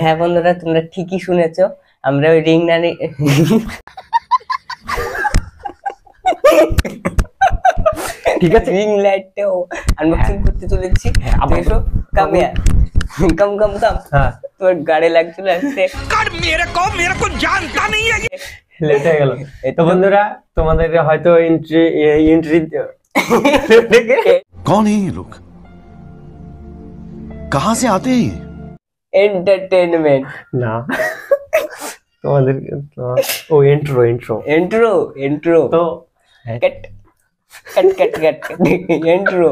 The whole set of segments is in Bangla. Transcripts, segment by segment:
হ্যাঁ বন্ধুরা, তোমরা ঠিকই শুনেছো, আমরা ওই রিং নানি ঠিক আছে, রিং লাইটটাও আনবক্সিং করতে চলেছি। দেখো কামিয়া, কম কম কম, তোর গাড়ি লাগছিল আসতে, मेरे को जानता नहीं है। লেট হয়ে গেল। তো বন্ধুরা, তোমাদের হয়তো এন্ট্রি कौन है ये लोग, कहाँ से आते हैं ये? এন্টারটেইনমেন্ট না, তোমাদের ও ইন্ট্রো ইন্ট্রো ইন্ট্রো ইন্ট্রো তো কাট কাট কাট কাট ইন্ট্রো।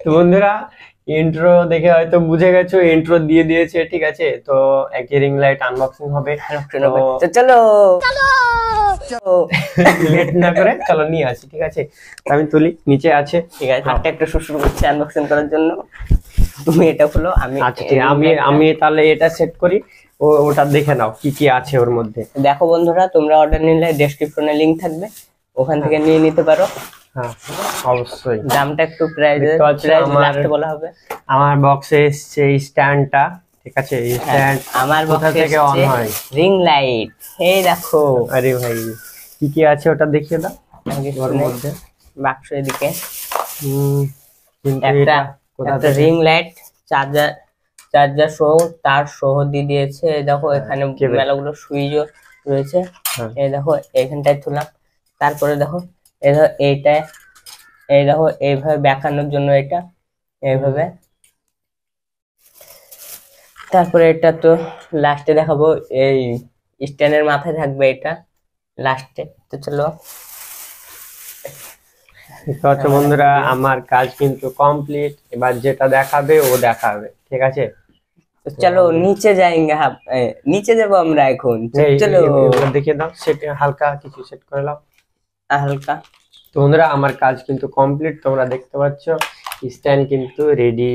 তো বন্ধুরা, ইন্ট্রো দেখে হয়তো বুঝে গেছো, ইন্ট্রো দিয়ে দিয়েছে, ঠিক আছে। তো একই রিং লাইট আনবক্সিং হবে, তো চলো লেট না করে চলো নিয়ে আসি, ঠিক আছে। আমি তুলি, নিচে আছে, ঠিক আছে। হাতটা একটু শুরু করছি আনবক্সিং করার জন্য, তুমি এটা খুলো, আমি আচ্ছা ঠিক আছে, আমি তাহলে এটা সেট করি, ওটা দেখে নাও কি কি আছে ওর মধ্যে। দেখো বন্ধুরা, তোমরা অর্ডার নিলে ডেসক্রিপশনে লিংক থাকবে, ওখান থেকে নিয়ে নিতে পারো। হ্যাঁ অবশ্যই, দামটা একটু প্রাইস লাস্টে বলা হবে। আমার বক্সে এসছে এই স্ট্যান্ডটা, ঠিক আছে। এই স্ট্যান্ড আমার কোথা বক্সে থেকে অন হয়? রিং লাইট, এই দেখো। আরে ভাই, কি কি আছে ওটা দেখিয়ে দাও ওর মধ্যে। বাক্স এদিকে কিন্তু একটা এটা কোথা একটা রিং লাইট, চার্জার সহ, তার সহ দিয়ে দিয়েছে। এই দেখো এখানে মেলাগুলো সুইচও রয়েছে, এই দেখো এখানটায় তুলাম। তারপরে দেখো এই দেখো এইটা, এই দেখো এইভাবে দেখানোর জন্য এটা এইভাবে। তারপরে এটা তো লাস্টে দেখাবো, এই স্ট্যান্ডের মাথায় থাকবে এটা লাস্টে। তো চলো আচ্ছা বন্ধুরা, আমার কাজ কিন্তু কমপ্লিট, এবার যেটা দেখাবে ও দেখাবে, ঠিক আছে। চলো নিচে যাएंगे, নিচে যাবো আমরা এখন। চলো দেখিয়ে দাও, সেট হালকা কিছু সেট করে নাও হালকা। তো বন্ধুরা, আমার কাজ কিন্তু কমপ্লিট, তোমরা দেখতে পাচ্ছ স্ট্যান্ড কিন্তু রেডি।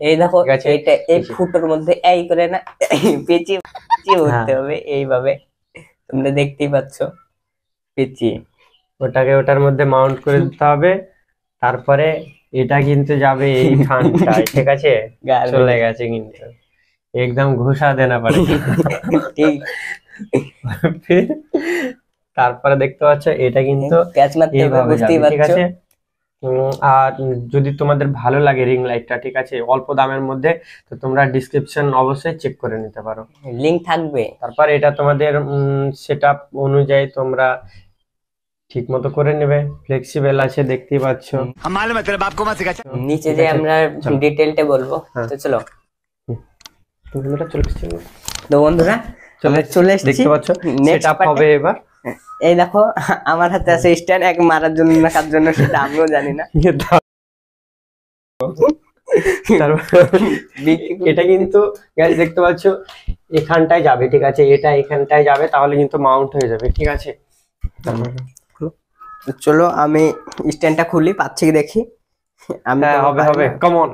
এই দেখো এটা এই ফুটোর মধ্যে এই করে না পেঁচিয়ে উঠতে হবে এইভাবে, তোমরা দেখতেই পাচ্ছ পেঁচিয়ে। ওটাকে ওটার মধ্যে মাউন্ট করে দিতে হবে, তারপরে এটা কিন্তু যাবে এই খানটায়, ঠিক আছে। চলে গেছে কিন্তু, একদম ঘুষা দেনা পারে। ঠিক। তারপরে দেখতে পাচ্ছ এটা কিন্তু প্যাচ মারতে হবে, বুঝতেই ঠিক পারছো। আছে। আর যদি তোমাদের ভালো লাগে রিং লাইটটা, ঠিক আছে, অল্প দামের মধ্যে, তো তোমরা ডেসক্রিপশন অবশ্যই চেক করে নিতে পারো, লিংক থাকবে। তারপর এটা তোমাদের সেটআপ অনুযায়ী তোমরা ঠিক মতো করে নেবে, ফ্লেক্সিবল আছে, দেখতেই পাচ্ছ। নিচে যে আমরা ডিটেইলটা বলবো, তো চলো। তো বন্ধুরা চলে এসেছি, দেখতে পাচ্ছ সেটআপ হবে এবার। এই দেখো আমার হাতে আছে স্ট্যান্ড, এক মারার জন্য না কার জন্য সেটা আমিও জানি না। এটা কিন্তু দেখতে পাচ্ছ এখানটায় যাবে, ঠিক আছে, এটা এখানটায় যাবে, তাহলে কিন্তু মাউন্ট হয়ে যাবে, ঠিক আছে। চলো আমি স্ট্যান্ডটা খুলি, পাচ্ছি কি দেখি। আমি হবে হবে, কাম অন।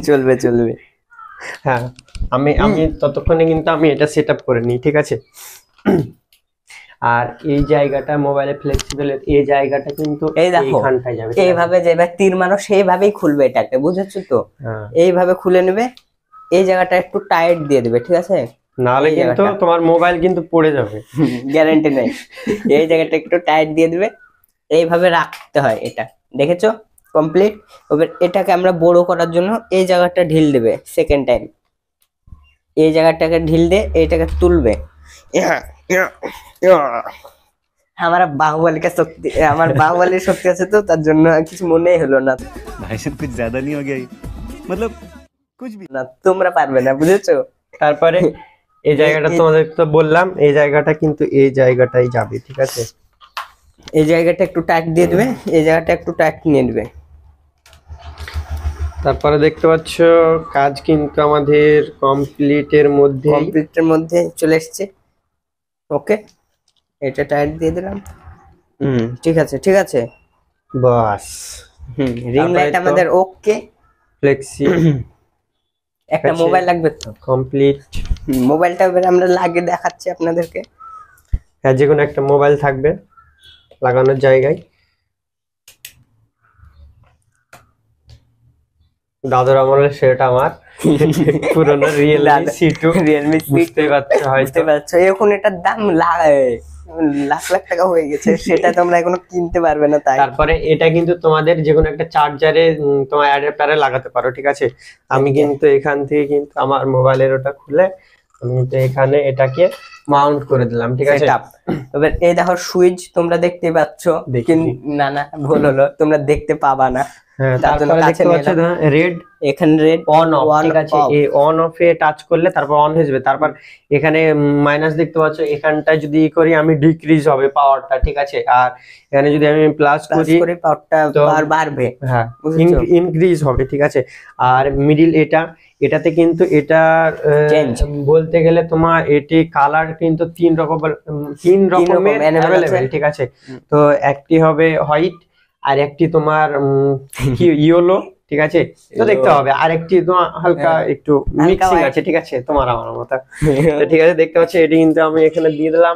চলবে চলবে। হ্যাঁ, আমি ততক্ষণে কিন্তু আমি এটা সেটআপ করে নিই, ঠিক আছে। আর এই জায়গাটা মোবাইলে ফ্লেক্সিবল, এই জায়গাটা কিন্তু এই দেখো এখানটায় যাবে, এইভাবে যেভাবে তীর মারো সেইভাবেই খুলবে এটাকে, বুঝেছো তো। এইভাবে খুলে নেবে, এই জায়গাটা একটু টাইট দিয়ে দেবে, ঠিক আছে, নাহলে কিন্তু তোমার মোবাইল কিন্তু পড়ে যাবে, গ্যারান্টি নেই। এই জায়গাটা একটু টাইট দিয়ে দিবে, এইভাবে রাখতে হয়। এটা দেখেছো কমপ্লিট। এবার এটাকে আমরা বড় করার জন্য এই জায়গাটা ঢিল দেবে সেকেন্ড টাইম, এই জায়গাটাকে ঢিল দিয়ে এইটাকে তুলবে। আমার বাহুবলীর শক্তি, আমার বাহুবলীর শক্তি আছে তো, তার জন্য কিছু মনেই হলো না। भाई साहब कुछ ज्यादा नहीं हो गया, मतलब कुछ भी না, তোমরা পারবে না, বুঝেছো। তারপরে এই জায়গাটা তোমাদের তো বললাম, এই জায়গাটা কিন্তু এই জায়গাটাই যাবে, ঠিক আছে। এই জায়গাটা একটু টাইট দিয়ে দেবে, এই জায়গাটা একটু টাইট নিয়ে নেবে। তারপরে দেখতে পাচ্ছ কাজ কিন্তু আমাদের কমপ্লিটের মধ্যে চলে এসেছে। ওকে, এটা টাইট দিয়ে দিলাম। ঠিক আছে ঠিক আছে, বাস। রিং লাইট আমাদের ওকে, ফ্লেক্সি। একটা মোবাইল লাগবে তো, কমপ্লিট। মোবাইলটা এবার আমরা লাগিয়ে দেখাচ্ছি আপনাদেরকে। হ্যাঁ, যে কোনো একটা মোবাইল থাকবে লাগানোর জায়গায়। দাদুর আমলের সেটা আমার পুরোনো রিয়েলমি C2 রিয়েলমি বুঝতে পারছো হয়তো। বুঝতে পারছো, এখন এটার দাম লাখ লাখ টাকা হয়ে গেছে, সেটা তোমরা এখনো কিনতে পারবে না। তাই তারপরে এটা কিন্তু তোমাদের যে কোনো একটা চার্জারে তোমার অ্যাডাপ্টারে লাগাতে পারো, ঠিক আছে। আমি কিন্তু এখান থেকে কিন্তু আমার মোবাইলের ওটা খুলে আমি কিন্তু এখানে এটাকে মাউন্ট করে দিলাম, ঠিক আছে। সেটআপ। এবার এই দেখো সুইচ তোমরা দেখতে পাচ্ছ, না না ভুল হলো, তোমরা দেখতে পাবা না। হ্যাঁ, তার জন্য তারপরে কাছে দেখতে নিয়ে পাচ্ছ রেড এখানে রেড অন অফ, ঠিক আছে। এই অন অফ এ টাচ করলে তারপর অন হয়ে যাবে। তারপর এখানে মাইনাস দেখতে পাচ্ছ, এখানটা যদি করি আমি ডিক্রিজ হবে পাওয়ারটা, ঠিক আছে। আর এখানে যদি আমি প্লাস করি পাওয়ারটা বাড়বে, হ্যাঁ ইনক্রিজ হবে, ঠিক আছে। আর মিডিল এটাতে কিন্তু এটা বলতে গেলে তোমার এটি কালার কিন্তু তিন রকমের অ্যাভেলেবেল, ঠিক আছে। তো একটি হবে হোয়াইট, আর একটি তোমার কি ইয়েলো, ঠিক আছে। তো দেখতে হবে, আর একটি তোমার হালকা একটু মিক্সিং আছে, ঠিক আছে, তোমার আমার মতো। তো ঠিক আছে, দেখতে পাচ্ছ এটি কিন্তু আমি এখানে দিয়ে দিলাম।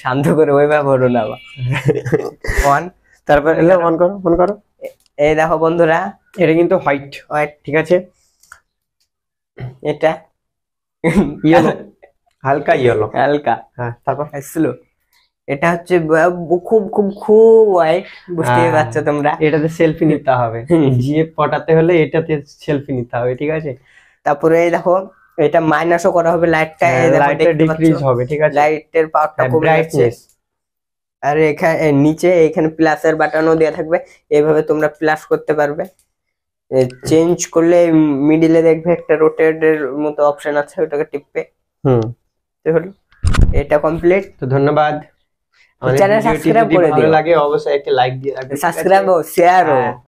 শান্ত করে ওইভাবে বলো না অন, তারপর অন করো। এই দেখো বন্ধুরা, এটা কিন্তু হোয়াইট, ঠিক আছে। এটা ইয়েলো, হালকা ইয়েলো, হ্যাঁ। তারপর স্লো, এটা হচ্ছে খুব খুব খুব হোয়াইট, বুঝতে পারছো তোমরা। এটাতে সেলফি নিতে হবে, জিএফ পটাতে হলে এটাতে সেলফি নিতে হবে, ঠিক আছে। তারপরে এই দেখো এটা মাইনাসও করা হবে, লাইটটা ডিক্রিজ হবে, ঠিক আছে। লাইটের পাওয়ারটা কমে যাচ্ছে। আর এখানে নিচে এখানে প্লাসের বাটনও দেওয়া থাকবে, এইভাবে তোমরা প্লাস করতে পারবে। চেঞ্জ করলে মিডিলে দেখবে একটা রোটেটের মতো অপশন আছে, ওটাকে টিপবে। তো হলো এটা কমপ্লিট। তো ধন্যবাদ। চ্যানেল সাবস্ক্রাইব করে দিও, ভালো লাগে অবশ্যই একটা লাইক দিয়ে রাখবে, সাবস্ক্রাইব ও শেয়ার ও।